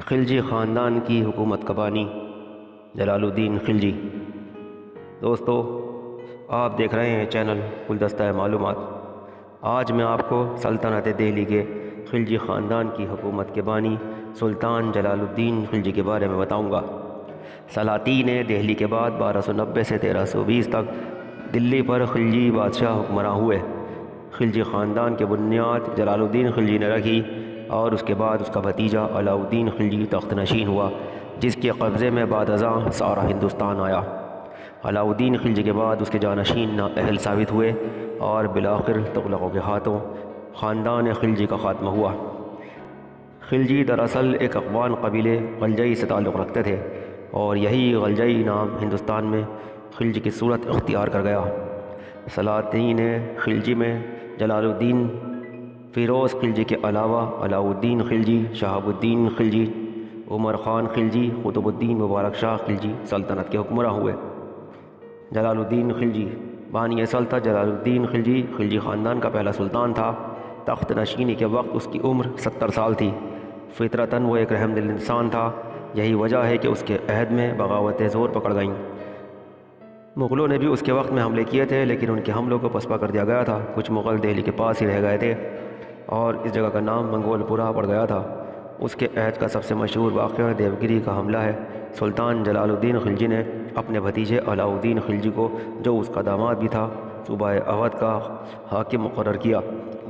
خلجی خاندان کی حکومت کا بانی جلال الدین خلجی۔ دوستو، آپ دیکھ رہے ہیں چینل گلدستہ معلومات۔ آج میں آپ کو سلطنت دہلی کے خلجی خاندان کی حکومت کے بانی سلطان جلال الدین خلجی کے بارے میں بتاؤں گا۔ سلاطین دہلی کے بعد 1290 سے 1320 تک دلی پر خلجی بادشاہ حکمراں ہوئے۔ خلجی خاندان کی بنیاد جلال الدین خلجی نے رکھی اور اس کے بعد اس کا بھتیجا علاؤ الدین خلجی تخت نشین ہوا، جس کے قبضے میں بعد ازاں سارا ہندوستان آیا۔ علاؤ الدین خلجی کے بعد اس کے جانشین نااہل ثابت ہوئے اور بالآخر تغلقوں کے ہاتھوں خاندان خلجی کا خاتمہ ہوا۔ خلجی دراصل ایک اقوان قبیلے غلجئی سے تعلق رکھتے تھے اور یہی غلجئی نام ہندوستان میں خلجی کی صورت اختیار کر گیا۔ سلاطین خلجی میں جلال الدین فیروز خلجی کے علاوہ علاؤ الدین خلجی، شہاب الدین خلجی، عمر خان خلجی، قطب الدین مبارک شاہ خلجی سلطنت کے حکمراں ہوئے۔ جلال الدین خلجی بانی سلطنت جلال الدین خلجی خلجی خاندان کا پہلا سلطان تھا۔ تخت نشینی کے وقت اس کی عمر 70 سال تھی۔ فطرتاً وہ ایک رحم دل انسان تھا، یہی وجہ ہے کہ اس کے عہد میں بغاوتیں زور پکڑ گئیں۔ مغلوں نے بھی اس کے وقت میں حملے کیے تھے، لیکن ان کے حملوں کو پسپا کر دیا گیا تھا۔ کچھ مغل دہلی کے پاس ہی رہ گئے تھے اور اس جگہ کا نام منگول پورہ پڑ گیا تھا۔ اس کے عہد کا سب سے مشہور واقعہ دیوگری کا حملہ ہے۔ سلطان جلال الدین خلجی نے اپنے بھتیجے علاؤ الدین خلجی کو، جو اس کا داماد بھی تھا، صوبہ اودھ کا حاکم مقرر کیا۔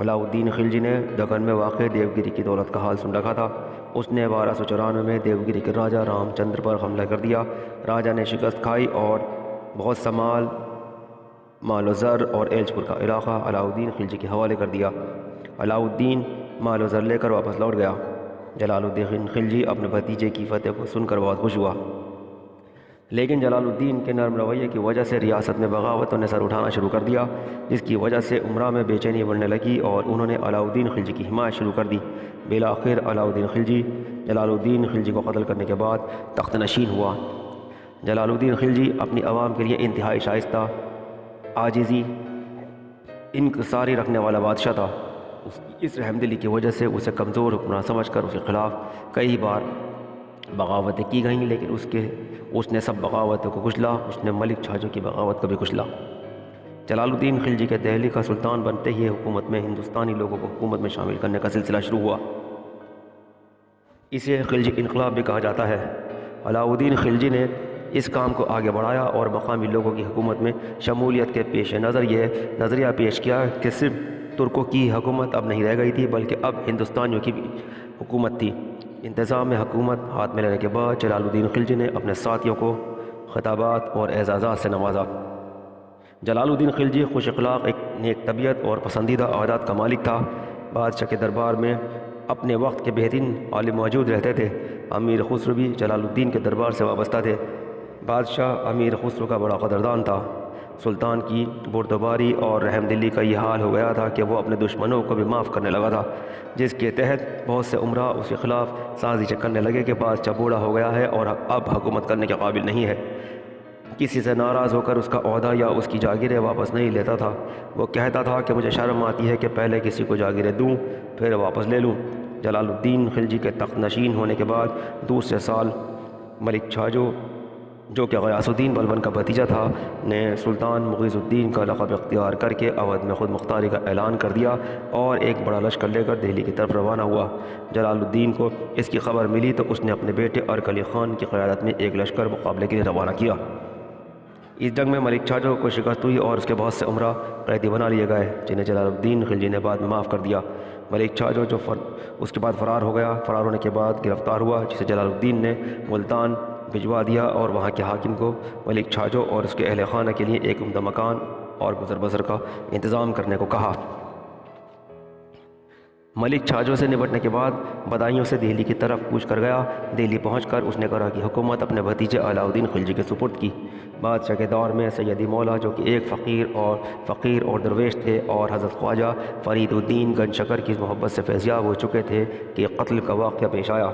علاؤ الدین خلجی نے دکن میں واقع دیوگری کی دولت کا حال سن رکھا تھا۔ اس نے 1294 میں دیوگری کے راجہ رام چندر پر حملہ کر دیا۔ راجہ نے شکست کھائی اور بہت سا مال و زر اور ایلچ پور کا علاقہ علاؤ الدین خلجی کے حوالے کر دیا۔ علاؤ الدین مال و زر لے کر واپس لوٹ گیا۔ جلال الدین خلجی اپنے بھتیجے کی فتح کو سن کر بہت خوش ہوا، لیکن جلال الدین کے نرم رویے کی وجہ سے ریاست میں بغاوتوں نے سر اٹھانا شروع کر دیا، جس کی وجہ سے امراء میں بے چینی بڑھنے لگی اور انہوں نے علاؤ الدین خلجی کی حمایت شروع کر دی۔ بالآخر علاؤ الدین خلجی جلال الدین خلجی کو قتل کرنے کے بعد تخت نشین ہوا۔ جلال الدین خلجی اپنی عوام کے لیے انتہائی شائستہ، عاجزی، انکساری رکھنے والا بادشاہ تھا۔ اس رحم دلی کی وجہ سے اسے کمزور حکمراں سمجھ کر اس کے خلاف کئی بار بغاوتیں کی گئیں، لیکن اس نے سب بغاوتوں کو کچلا۔ اس نے ملک چھاجو کی بغاوت کو بھی کچلا۔ جلال الدین خلجی کے دہلی کا سلطان بنتے ہی حکومت میں ہندوستانی لوگوں کو حکومت میں شامل کرنے کا سلسلہ شروع ہوا۔ اسے خلجی انقلاب بھی کہا جاتا ہے۔ علاؤ الدین خلجی نے اس کام کو آگے بڑھایا اور مقامی لوگوں کی حکومت میں شمولیت کے پیش نظر یہ نظریہ پیش کیا کہ صرف ترکوں کی حکومت اب نہیں رہ گئی تھی، بلکہ اب ہندوستانیوں کی بھی حکومت تھی۔ انتظام حکومت ہاتھ میں لینے کے بعد جلال الدین خلجی نے اپنے ساتھیوں کو خطابات اور اعزازات سے نوازا۔ جلال الدین خلجی خوش اخلاق، ایک نیک طبیعت اور پسندیدہ عادات کا مالک تھا۔ بادشاہ کے دربار میں اپنے وقت کے بہترین عالم موجود رہتے تھے۔ امیر خسرو بھی جلال الدین کے دربار سے وابستہ تھے۔ بادشاہ امیر خسرو کا بڑا قدردان تھا۔ سلطان کی بردباری اور رحم دلی کا یہ حال ہو گیا تھا کہ وہ اپنے دشمنوں کو بھی معاف کرنے لگا تھا، جس کے تحت بہت سے امراء اس کے خلاف سازشیں کرنے لگے کہ بادشاہ بوڑھا ہو گیا ہے اور اب حکومت کرنے کے قابل نہیں ہے۔ کسی سے ناراض ہو کر اس کا عہدہ یا اس کی جاگیریں واپس نہیں لیتا تھا۔ وہ کہتا تھا کہ مجھے شرم آتی ہے کہ پہلے کسی کو جاگیریں دوں پھر واپس لے لوں۔ جلال الدین خلجی کے تخت نشین ہونے کے بعد دوسرے سال ملک چھاجو، جو کہ غیاث الدین بلبن کا بھتیجا تھا، نے سلطان مغیث الدین کا لقب اختیار کر کے اودھ میں خود مختاری کا اعلان کر دیا اور ایک بڑا لشکر لے کر دہلی کی طرف روانہ ہوا۔ جلال الدین کو اس کی خبر ملی تو اس نے اپنے بیٹے ارک علی خان کی قیادت میں ایک لشکر مقابلے کے لیے روانہ کیا۔ اس جنگ میں ملک چھاجو کو شکست ہوئی اور اس کے بہت سے امراء قیدی بنا لیے گئے، جنہیں جلال الدین خلجی نے بعد میں معاف کر دیا۔ ملک چھاجو جو اس کے بعد فرار ہو گیا، فرار ہونے کے بعد گرفتار ہوا، جسے جلال الدین نے ملتان بھجوا دیا اور وہاں کے حاکم کو ملک چھاجو اور اس کے اہل خانہ کے لیے ایک عمدہ مکان اور گزر بسر کا انتظام کرنے کو کہا۔ ملک چھاجو سے نمٹنے کے بعد بدایوں سے دہلی کی طرف کوچ کر گیا۔ دہلی پہنچ کر اس نے کرا کی حکومت اپنے بھتیجے علاؤ الدین خلجی کے سپرد کی۔ بادشاہ کے دور میں سیدی مولا، جو کہ ایک فقیر اور درویش تھے، اور حضرت خواجہ فرید الدین گنج شکر کی محبت سے فیضیاب ہو چکے تھے کہ قتل کا واقعہ پیش آیا۔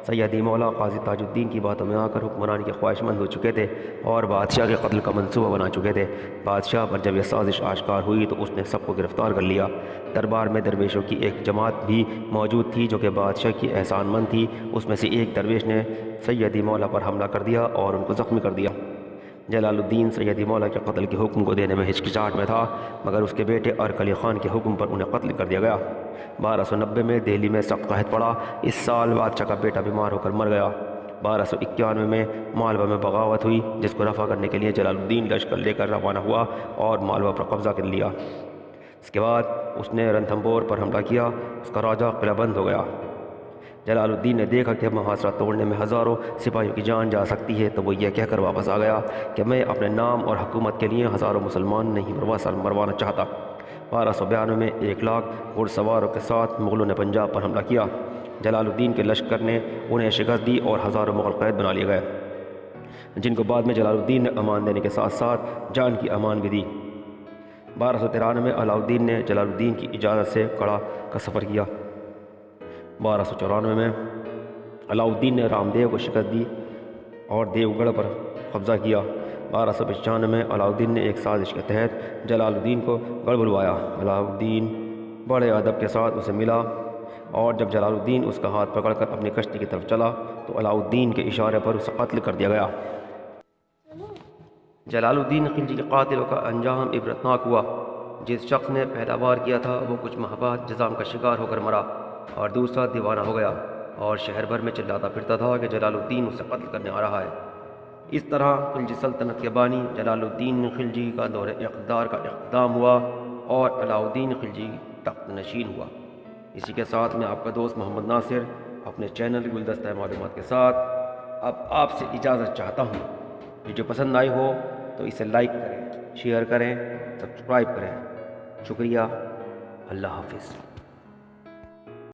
سیدی مولا قاضی تاج الدین کی باتوں میں آ کر حکمران کے خواہش مند ہو چکے تھے اور بادشاہ کے قتل کا منصوبہ بنا چکے تھے۔ بادشاہ پر جب یہ سازش آشکار ہوئی تو اس نے سب کو گرفتار کر لیا۔ دربار میں درویشوں کی ایک جماعت بھی موجود تھی جو کہ بادشاہ کی احسان مند تھی۔ اس میں سے ایک درویش نے سیدی مولا پر حملہ کر دیا اور ان کو زخمی کر دیا۔ جلال الدین سیدی مولا کے قتل کے حکم کو دینے میں ہچکچاہٹ میں تھا، مگر اس کے بیٹے ارک علی خان کے حکم پر انہیں قتل کر دیا گیا۔ 1290 میں دہلی میں سخت قحط پڑا۔ اس سال بادشاہ کا بیٹا بیمار ہو کر مر گیا۔ 1291 میں مالوہ میں بغاوت ہوئی، جس کو رفع کرنے کے لیے جلال الدین لشکر لے کر روانہ ہوا اور مالوہ پر قبضہ کر لیا۔ اس کے بعد اس نے رنتھمبور پر حملہ کیا، اس کا راجہ قلعہ بند ہو گیا۔ جلال الدین نے دیکھا کہ محاصرہ توڑنے میں ہزاروں سپاہیوں کی جان جا سکتی ہے، تو وہ یہ کہہ کر واپس آ گیا کہ میں اپنے نام اور حکومت کے لیے ہزاروں مسلمان نہیں مروانا چاہتا۔ 1292 میں 1,00,000 گھڑ سواروں کے ساتھ مغلوں نے پنجاب پر حملہ کیا۔ جلال الدین کے لشکر نے انہیں شکست دی اور ہزاروں مغل قید بنا لیے گئے، جن کو بعد میں جلال الدین نے امان دینے کے ساتھ ساتھ جان کی امان بھی دی۔ 1293 میں علاؤ الدین نے جلال الدین کی اجازت سے کڑا کا سفر کیا۔ 1294 میں علاؤ الدین نے رام دیو کو شکست دی اور دیو گڑھ پر قبضہ کیا۔ 1295 میں علاؤ الدین نے ایک سازش کے تحت جلال الدین کو گڑھ بلوایا۔ علاؤ الدین بڑے ادب کے ساتھ اسے ملا اور جب جلال الدین اس کا ہاتھ پکڑ کر اپنی کشتی کی طرف چلا تو علاؤ الدین کے اشارے پر اسے قتل کر دیا گیا۔ جلال الدین خلجی کے قاتلوں کا انجام عبرتناک ہوا۔ جس شخص نے پہلا وار کیا تھا وہ کچھ ماہ بعد جذام کا شکار ہو کر مرا اور دوسرا دیوانہ ہو گیا اور شہر بھر میں چلاتا پھرتا تھا کہ جلال الدین اسے قتل کرنے آ رہا ہے۔ اس طرح خلجی سلطنت کے بانی جلال الدین خلجی کا دور اقتدار کا اختتام ہوا اور علاؤ الدین خلجی تخت نشین ہوا۔ اسی کے ساتھ میں آپ کا دوست محمد ناصر اپنے چینل گلدستہ معلومات کے ساتھ اب آپ سے اجازت چاہتا ہوں۔ ویڈیو پسند آئی ہو تو اسے لائک کریں، شیئر کریں، سبسکرائب کریں۔ شکریہ۔ اللہ حافظ۔